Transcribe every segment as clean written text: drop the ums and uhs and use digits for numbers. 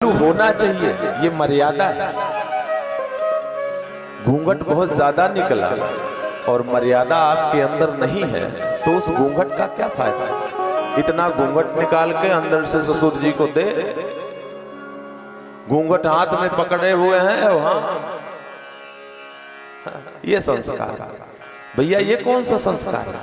होना चाहिए, ये मर्यादा है। घूंघट बहुत ज्यादा निकला और मर्यादा आपके अंदर नहीं है तो उस घूंघट का क्या फायदा। इतना घूंघट निकाल के अंदर से ससुर जी को दे, घूंघट हाथ में पकड़े हुए हैं वहां, ये संस्कार भैया, ये कौन सा संस्कार है?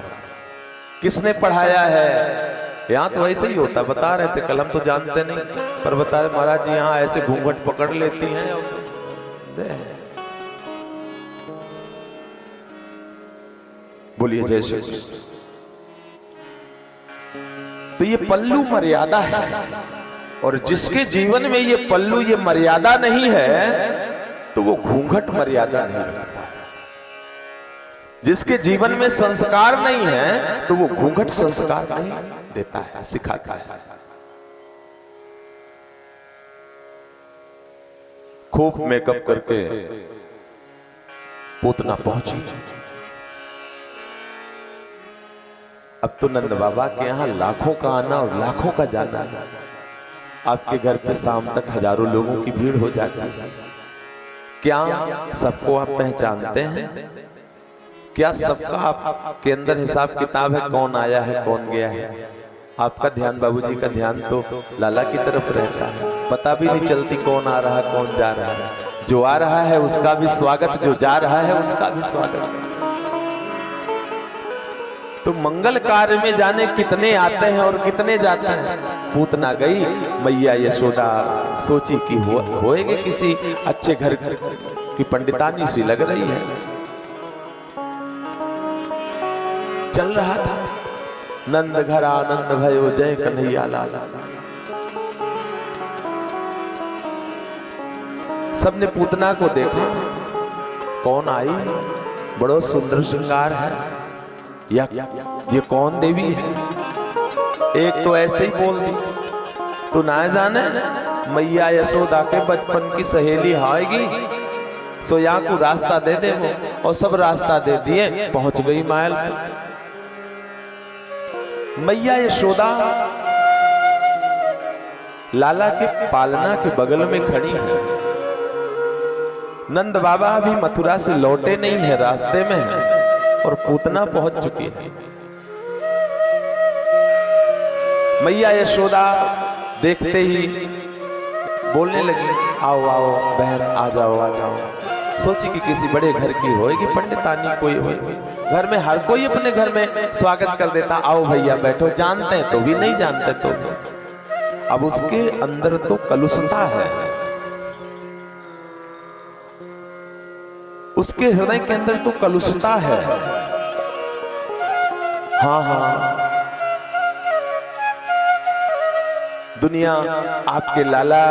किसने पढ़ाया है? यहाँ तो वैसे ही होता, बता रहे थे कल, हम तो जानते नहीं पर बता रहे महाराज जी यहाँ ऐसे घूंघट पकड़ लेती हैं। बोलिए जय श्री कृष्ण। तो ये पल्लू मर्यादा है, और जिसके जीवन में ये पल्लू ये मर्यादा नहीं है तो वो घूंघट मर्यादा नहीं है। जिसके जीवन में संस्कार नहीं है तो वो घूंघट संस्कार नहीं देता है, सिखाता है। खूब मेकअप करके पूतना पहुंची। अब तो नंद बाबा के यहां लाखों का आना और लाखों का जाना है। आपके घर पे शाम तक हजारों लोगों की भीड़ हो जाती है। क्या सबको आप पहचानते हैं? क्या सबका आपके अंदर हिसाब किताब है, कौन आया है कौन गया है? आपका ध्यान, बाबूजी का ध्यान तो लाला की तरफ रहता है। पता भी नहीं चलती कौन आ रहा है कौन जा रहा है। जो आ रहा है उसका भी स्वागत, जो जा रहा है उसका भी स्वागत। तो मंगल कार्य में जाने कितने आते हैं और कितने जाते हैं। पूतना गई, मैया यशोदा सोची कि होएगे किसी अच्छे घर की पंडितानी सी लग रही है। चल रहा था नंद घर आनंद भयो जय कन्हैया लाल। सबने पूतना को देखा, कौन आई, बड़ा सुंदर श्रृंगार है, या ये कौन देवी है? एक तो ऐसे ही बोल दी, तो ना जाने मैया यशोदा के बचपन की सहेली आएगी, सो यहाँ को रास्ता दे दे वो। और सब रास्ता दे दिए, पहुंच गई महल। मैया यशोदा लाला के पालना के बगल में खड़ी है। नंद बाबा अभी मथुरा से लौटे नहीं है, रास्ते में है और पूतना पहुंच चुकी है। मैया यशोदा देखते ही बोलने लगी, आओ आओ बहन, आ जाओ आ जाओ। सोची कि किसी बड़े घर की होएगी, पंडितानी कोई होएगी। घर में हर कोई अपने घर में स्वागत कर देता, आओ भैया बैठो, जानते हैं तो भी, नहीं जानते तो भी। अब उसके अंदर तो कलुषता है, उसके हृदय के अंदर तो कलुषता है। हाँ हाँ, दुनिया आपके लाला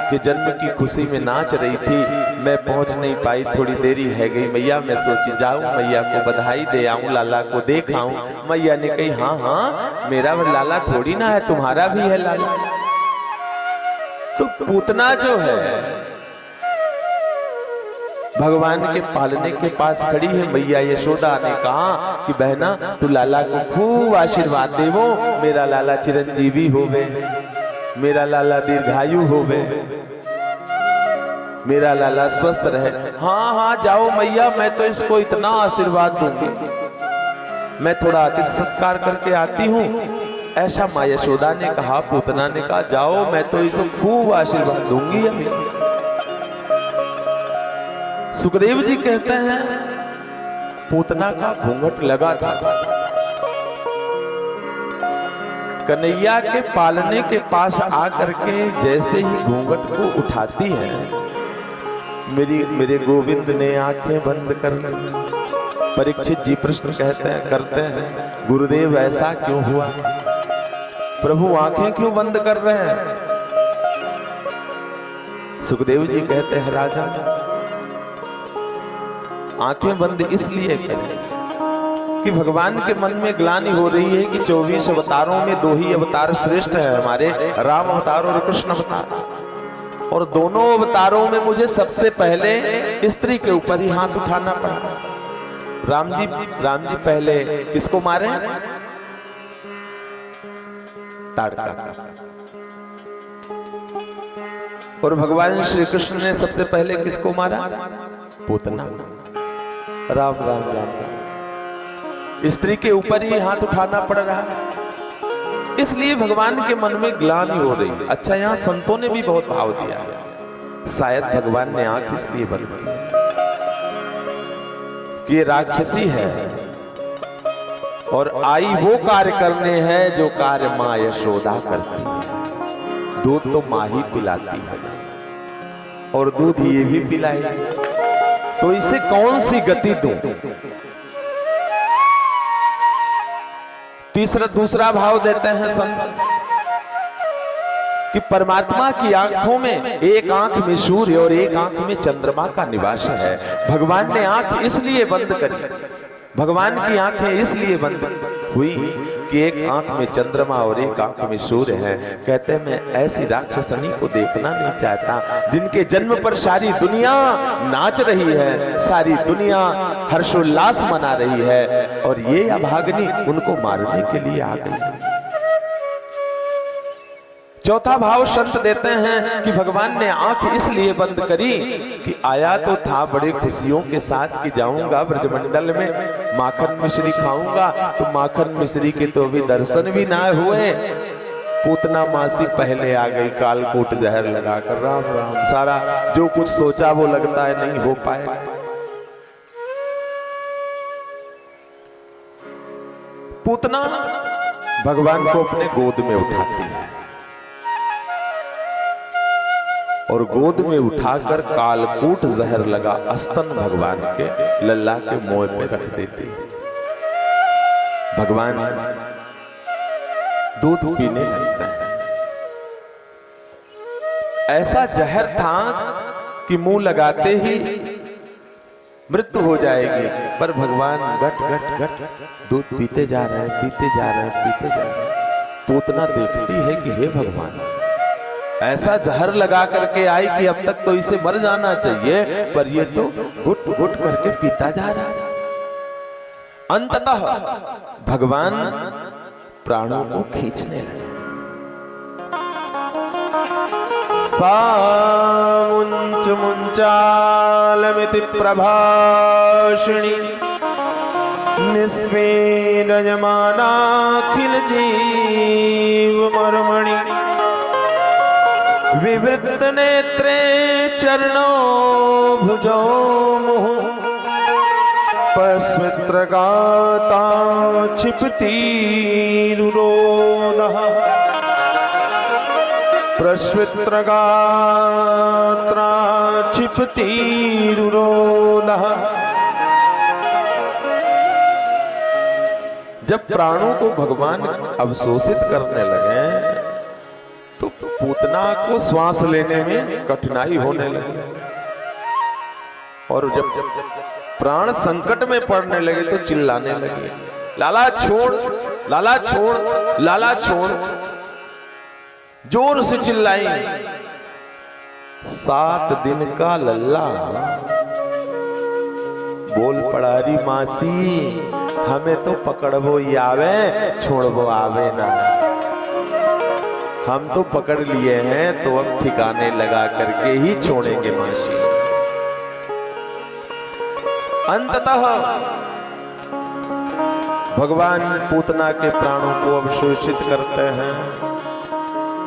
के जन्म की खुशी में नाच रही थी, मैं पहुंच नहीं पाई, थोड़ी देरी है गई मैया। मैं सोची जाऊं मैया को बधाई दे आऊं, लाला को देख आऊं। मैया ने कही, हाँ हाँ मेरा लाला थोड़ी ना है, तुम्हारा भी है लाला। तो पूतना जो है भगवान के पालने के पास खड़ी है। मैया यशोदा ने कहा कि बहना तू लाला को खूब आशीर्वाद देवो, मेरा लाला चिरंजीवी होवे, मेरा लाला दीर्घायु होवे, मेरा लाला स्वस्थ रहे। हाँ हाँ जाओ मैया, मैं तो इसको इतना आशीर्वाद दूंगी, मैं थोड़ा अतिथि सत्कार करके आती हूँ, ऐसा माँ यशोदा ने कहा। पूतना ने कहा, जाओ मैं तो इसको खूब आशीर्वाद दूंगी अभी। सुखदेव जी कहते हैं पूतना का घूंघट लगा था। कन्हैया के पालने के पास आकर के जैसे ही घूंघट को उठाती है, मेरे गोविंद ने आंखें बंद कर ली। परीक्षित जी प्रश्न करते हैं गुरुदेव ऐसा क्यों हुआ, प्रभु आंखें क्यों बंद कर रहे हैं? सुखदेव जी कहते हैं राजा, आंखें बंद इसलिए करें कि भगवान के मन में ग्लानि हो रही है कि 24 अवतारों में 2 ही अवतार श्रेष्ठ है हमारे, राम अवतार और कृष्ण अवतार। और दोनों अवतारों में मुझे सबसे पहले स्त्री के ऊपर ही हाथ उठाना पड़ा। राम जी पहले किसको मारे? ताड़का। और भगवान श्री कृष्ण ने सबसे पहले किसको मारा? पूतना। राम राम राम राम। स्त्री के ऊपर ही हाथ उठाना पड़ रहा है, इसलिए भगवान के मन में ग्लानि हो रही। अच्छा, यहां संतों ने भी बहुत भाव दिया है। शायद भगवान ने आंख इसलिए बंद की कि ये राक्षसी है और आई वो कार्य करने हैं जो कार्य मां यशोदा करती है। दूध तो मां ही पिलाती है और दूध ये भी पिलाएगी, तो इसे कौन सी गति दूं? दूसरा भाव देते हैं संत कि परमात्मा की आंखों में एक आंख में सूर्य और एक आंख में चंद्रमा का निवास है। भगवान ने आंख इसलिए बंद करी, भगवान की आंखें इसलिए बंद हुई कि एक आंख में चंद्रमा और एक आंख में सूर्य है। कहते हैं मैं ऐसी राक्षसनी को देखना नहीं चाहता जिनके जन्म पर सारी दुनिया नाच रही है, सारी दुनिया हर्षोल्लास मना रही है, और ये अभागनी उनको मारने के लिए आ गई। चौथा भाव संत देते हैं कि भगवान ने आंख इसलिए बंद करी कि आया तो था बड़े खुशियों के साथ कि जाऊंगा ब्रजमंडल में माखन मिश्री खाऊंगा, तो माखन मिश्री के तो अभी दर्शन भी ना हुए। पूतना मासी पहले आ गई कालकूट जहर लगाकर। राम राम। सारा जो कुछ सोचा वो लगता है नहीं हो पाएगा। पूतना भगवान को अपने गोद में उठाती है और गोद में उठाकर कालकूट जहर लगा अस्तन भगवान के लल्ला के मुंह पे रख देती है। भगवान दूध पीने लगता है। ऐसा जहर था कि मुंह लगाते ही मृत्यु हो जाएगी, पर भगवान गट गट गट दूध पीते जा रहे हैं, पीते जा रहे हैं, पीते जा रहे हैं। पूतना देखती है कि हे भगवान, ऐसा जहर लगा करके आई कि अब तक तो इसे मर जाना चाहिए, पर ये तो घुट घुट करके पीता जा रहा है। अंततः भगवान प्राणों को खींचने लगे। सामुंच मुंचालमिति प्रभाषिणी निस्फीरजमानाखिल जीव मर्मणि विवृत नेत्रे चरणो भुजो मुहुः पस्मित्रगाता क्षिपतिरुरोदः प्रस्मित्रगात्रा क्षिपतिरुरोदः। जब प्राणों को भगवान अवशोषित करने लगे तो पूतना को श्वास लेने में कठिनाई होने लगी, और जब प्राण संकट में पड़ने लगे तो चिल्लाने लगे, लाला छोड़, लाला छोड़, लाला छोड़। जोर से चिल्लाई। 7 दिन का लल्ला बोल पड़ा, री मासी हमें तो पकड़बो ही आवे, छोड़बो आवे ना। हम तो पकड़ लिए हैं तो अब ठिकाने लगा करके ही छोड़ेंगे मासी। अंततः भगवान पूतना के प्राणों को अवशोषित करते हैं।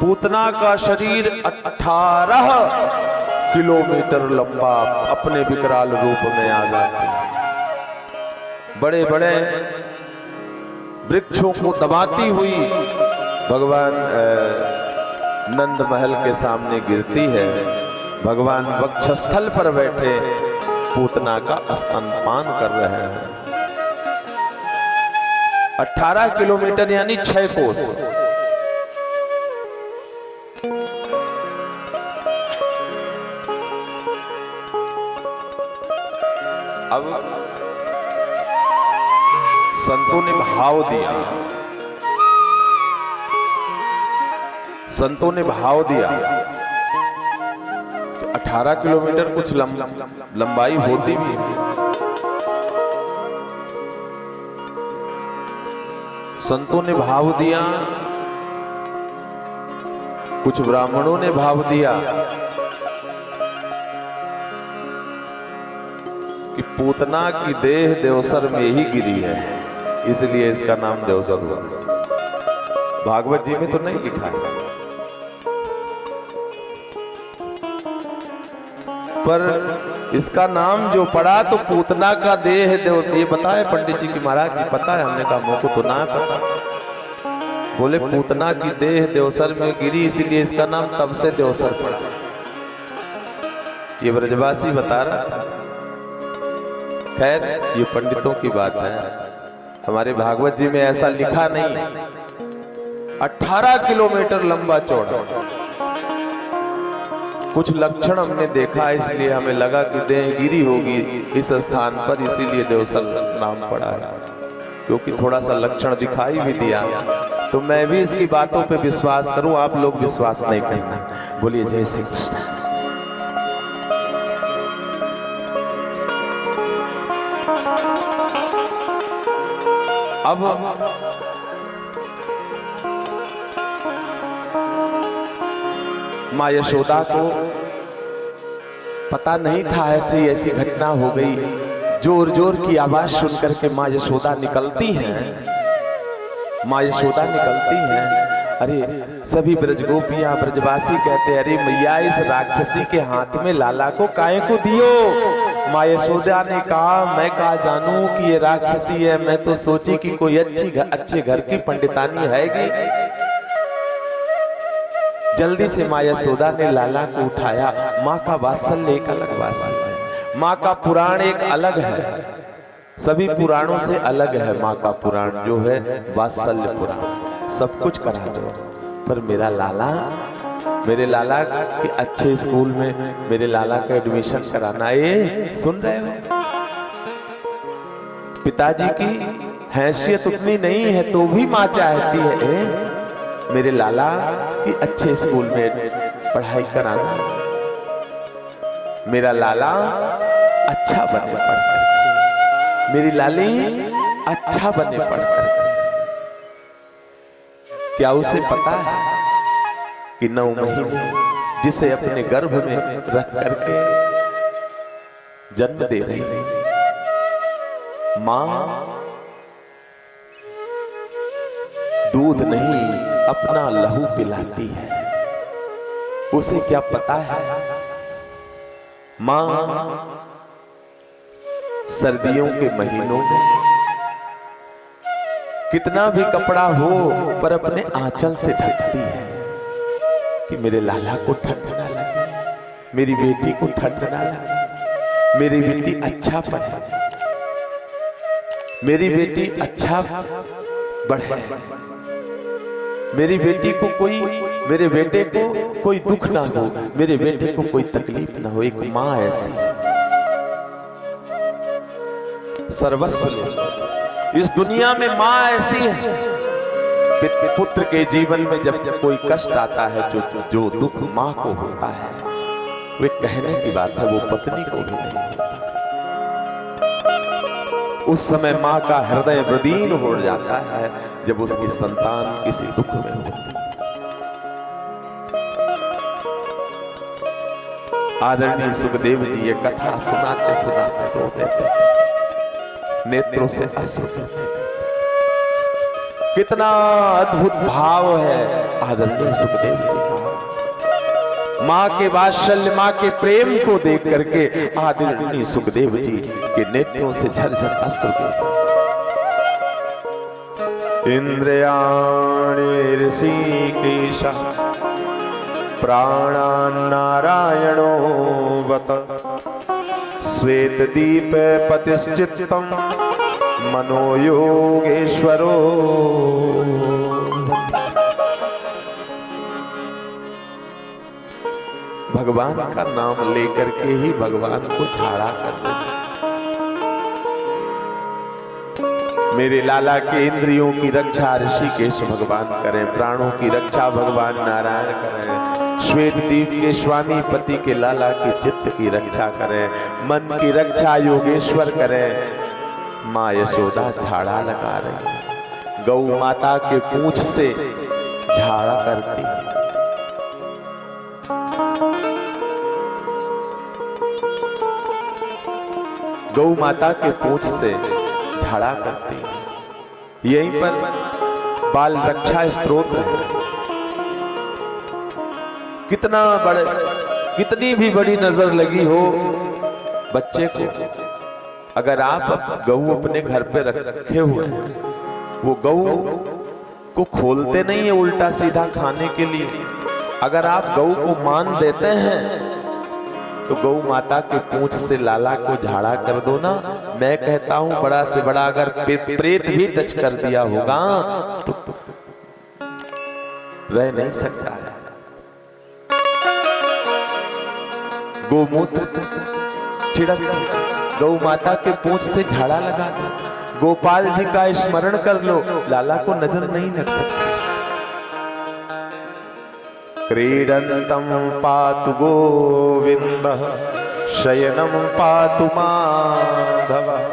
पूतना का शरीर 18 किलोमीटर लंबा अपने विकराल रूप में आ जाता है। बड़े बड़े वृक्षों को दबाती हुई भगवान नंद महल के सामने गिरती है। भगवान वक्षस्थल पर बैठे पूतना का स्तनपान कर रहे हैं। 18 किलोमीटर यानी 6 कोस। अब संतों ने भाव दिया, संतों ने भाव दिया कि 18 किलोमीटर कुछ लंबाई होती भी है। संतों ने भाव दिया, कुछ ब्राह्मणों ने भाव दिया कि पूतना की देह देवसर में ही गिरी है, इसलिए इसका नाम देवसर हुआ। भागवत जी में तो नहीं लिखा है, पर इसका नाम जो पड़ा तो पूतना का देह देव, ये बताए पंडित जी की महाराज जी पता है? हमने कहा मोको तो ना पता। बोले पूतना की देह देवसर में गिरी, इसीलिए इसका नाम तब से देवसर पड़ा। ये ब्रजवासी बता रहा था। खैर ये पंडितों की बात है, हमारे भागवत जी में ऐसा लिखा नहीं। 18 किलोमीटर लंबा चौड़ा। कुछ लक्षण हमने देखा, इसलिए हमें लगा कि देहगिरी होगी इस स्थान पर, इसीलिए देवसर नाम पड़ा है, क्योंकि थोड़ा सा लक्षण दिखाई भी दिया। तो मैं भी इसकी बातों पे विश्वास करूं, आप लोग विश्वास नहीं करना। बोलिए जय श्री कृष्ण। अब माँ यशोदा को पता नहीं था ऐसी ऐसी घटना हो गई। जोर जोर की आवाज सुनकर के माँ यशोदा निकलती हैं। माँ यशोदा निकलती हैं। अरे सभी ब्रजगोपियां ब्रजवासी कहते, अरे मैया इस राक्षसी के हाथ में लाला को काहे को दियो? माँ यशोदा ने कहा, मैं कहा जानू कि ये राक्षसी है, मैं तो सोची कि कोई अच्छे घर की पंडितानी हैगी। जल्दी से माँ यशोदा ने लाला को उठाया। माँ का वात्सल्य एक अलग वात्सल्य है, माँ का पुराण एक अलग है, सभी पुराणों से अलग है। माँ का पुराण जो है वात्सल्य पुराण, सब कुछ करा दो, पर मेरा लाला, मेरे लाला के अच्छे स्कूल में मेरे लाला का एडमिशन कराना। ये सुन रहे हो? पिताजी की हैसियत उतनी नहीं है तो भी माँ चाहती है मेरे लाला की अच्छे स्कूल में पढ़ाई कराना, मेरा लाला अच्छा बने पढ़कर, मेरी लाली अच्छा बने पढ़कर। क्या उसे पता है कि 9 महीने जिसे अपने गर्भ में रख करके जन्म दे रही मां दूध नहीं अपना लहू पिलाती है? उसे क्या पता है मां सर्दियों के महीनों में कितना भी कपड़ा हो पर अपने आंचल से ढकती है कि मेरे लाला को ठंड ना लगे, मेरी बेटी को ठंड ना लगे, मेरी बेटी अच्छा पढ़े, मेरी बेटी अच्छा बढ़े, मेरी बेटी को कोई, मेरे बेटे को कोई दुख ना हो, मेरे बेटे को कोई तकलीफ ना हो। एक मां ऐसी सर्वस्व, इस दुनिया में मां ऐसी है। पुत्र के जीवन में जब कोई कष्ट आता है, जो दुख मां को होता है, वे कहने की बात है, वो पत्नी को भी नहीं होता। उस समय मां का हृदय व्रदीन हो जाता है जब उसकी संतान किसी दुख में होती है। आदरणीय सुखदेव जी ये कथा सुनाते सुनाते रोते थे, नेत्रों से अश्रु गिरते थे। कितना अद्भुत भाव है आदरणीय सुखदेव जी का। मां के वात्सल्य, मां के प्रेम को देख करके आदरणीय सुखदेव जी के नेत्रों से झरझर अश्रु गिरते। इंद्रियाणि ऋषिकेश प्राणान् नारायणो वत श्वेत दीप पतिश्चित्तम् मनो योगेश्वरो। भगवान का नाम लेकर के ही भगवान को झाड़ा कर देते। मेरे लाला के इंद्रियों की रक्षा ऋषिकेश भगवान करें, प्राणों की रक्षा भगवान नारायण करें, श्वेत दीप के स्वामी पति के लाला के चित्त की रक्षा करें, मन की रक्षा योगेश्वर करें। माँ यशोदा झाड़ा लगा रही, गौ माता के पूंछ से झाड़ा करती। गौ माता के पूंछ से झाड़ा करती है। यहीं पर बाल रक्षा स्तोत्र है। कितनी भी बड़ी नजर लगी हो बच्चे को, अगर आप गऊ अपने घर पे रखे हुए हैं, वो गऊ को खोलते नहीं है उल्टा सीधा खाने के लिए। अगर आप गऊ को मान देते हैं तो गौ माता के पूंछ से लाला को झाड़ा कर दो ना। मैं कहता हूं बड़ा से बड़ा अगर प्रेत भी टच कर दिया होगा तो रह नहीं सकता है। गोमूत्र छिड़क गौ माता के पूंछ से झाड़ा लगा दो, गोपाल जी का स्मरण कर लो, लाला को नजर नहीं लग सकती। क्रीडन्तं पातु गोविंदः शयनं पातु माधवः।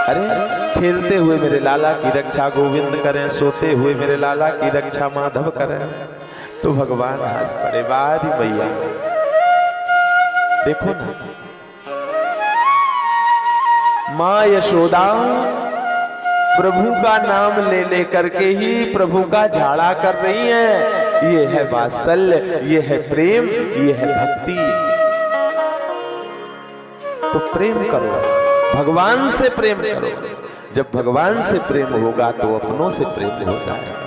अरे खेलते हुए मेरे लाला की रक्षा गोविंद करें, सोते हुए मेरे लाला की रक्षा माधव करें। तो भगवान हंस पड़े, वाह भैया देखो ना, माँ यशोदा प्रभु का नाम ले लेकर के ही प्रभु का झाड़ा कर रही हैं। ये है वात्सल्य, ये है प्रेम, ये है भक्ति। तो प्रेम करो, भगवान से प्रेम करो। जब भगवान से प्रेम होगा तो अपनों से प्रेम हो जाएगा।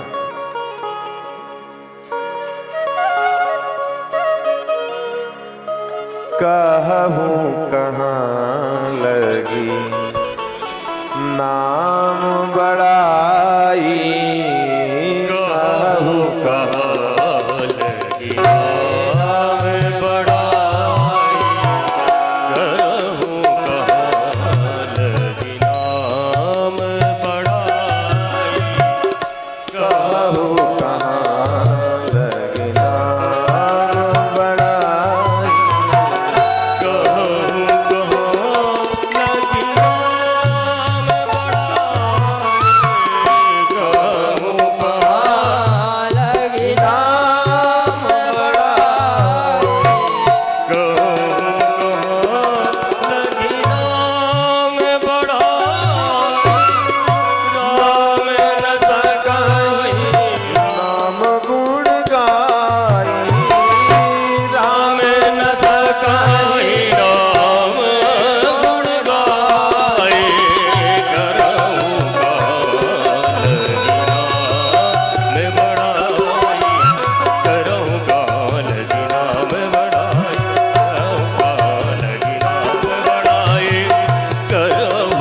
कहूं कहाँ लगी नाम बड़ाई, कहूं कहाँ लगी नाम बड़ाई, कहूं कहाँ लगी नाम बड़ाई, कहूं कहाँ लगी नाम बड़ाई, कहूं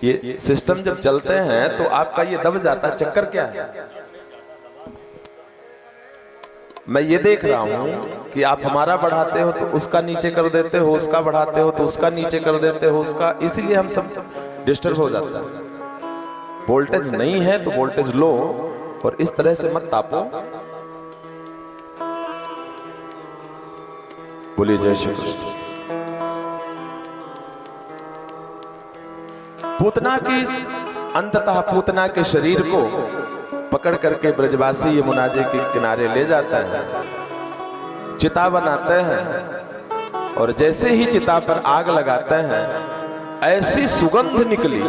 ये सिस्टम जब चलते हैं तो आपका ये दब जाता है। चक्कर क्या है? मैं ये देख रहा हूं कि आप हमारा बढ़ाते हो तो उसका नीचे कर देते हो, उसका बढ़ाते हो तो उसका नीचे कर देते हो, उसका, इसीलिए हम सब डिस्टर्ब हो जाता है। वोल्टेज नहीं है तो वोल्टेज लो, और इस तरह से मत तापो। बोलिए जय श्री कृष्ण। पूतना की, अंततः पूतना के शरीर को पकड़ करके ब्रजवासी यमुना जी के किनारे ले जाता है, चिता बनाते हैं, और जैसे ही चिता पर आग लगाते हैं ऐसी सुगंध निकली।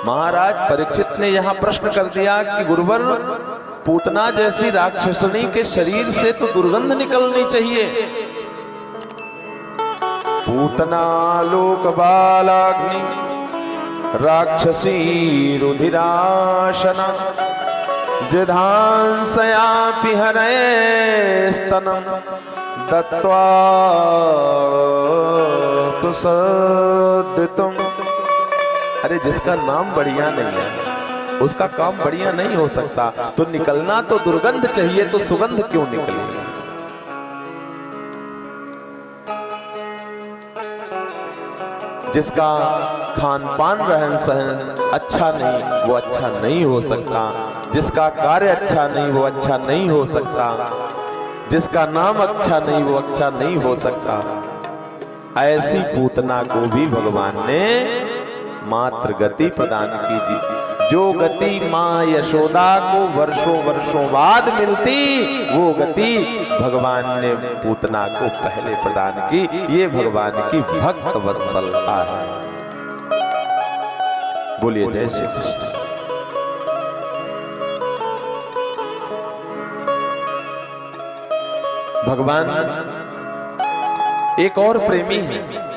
महाराज परीक्षित ने यहां प्रश्न कर दिया कि गुरुवर, पूतना जैसी राक्षसनी के शरीर से तो दुर्गंध निकलनी चाहिए। पूतना लोक बालाग्नि राक्षसी रुधिराशना जिधांसयापि हरे स्तनम दत्त्वा तुसद्दितुम। अरे जिसका नाम बढ़िया नहीं है उसका काम बढ़िया नहीं हो सकता। तो निकलना तो दुर्गंध चाहिए, तो सुगंध क्यों निकलेगी? जिसका खान पान रहन सहन अच्छा नहीं वो अच्छा नहीं हो सकता, जिसका कार्य अच्छा नहीं वो अच्छा नहीं हो सकता, जिसका नाम अच्छा नहीं वो अच्छा नहीं हो सकता। ऐसी पूतना को भी भगवान ने मात्र गति प्रदान की, जो गति मां यशोदा को वर्षों वर्षों बाद मिलती, वो गति भगवान ने पूतना को पहले प्रदान की। ये भगवान की भक्त वत्सलता है। बोलिए जय श्री कृष्ण। भगवान एक और प्रेमी है।